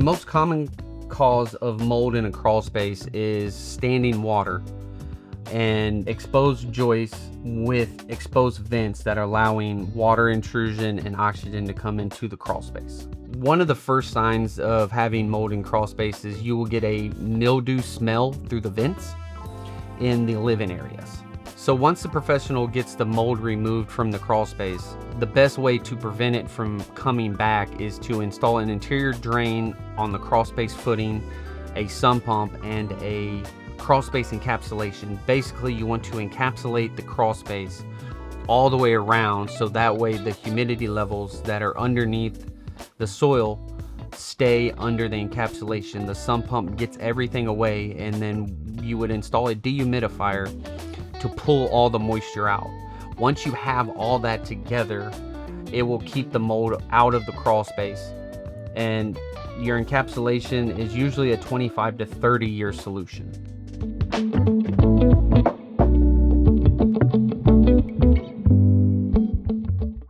most common cause of mold in a crawl space is standing water and exposed joists with exposed vents that are allowing water intrusion and oxygen to come into the crawl space. One of the first signs of having mold in crawl space is you will get a mildew smell through the vents in the living areas. So once the professional gets the mold removed from the crawl space, the best way to prevent it from coming back is to install an interior drain on the crawl space footing, a sump pump, and a crawl space encapsulation. Basically, you want to encapsulate the crawl space all the way around, so that way the humidity levels that are underneath the soil stay under the encapsulation. The sump pump gets everything away, and then you would install a dehumidifier to pull all the moisture out. Once you have all that together, it will keep the mold out of the crawl space, and your encapsulation is usually a 25 to 30 year solution.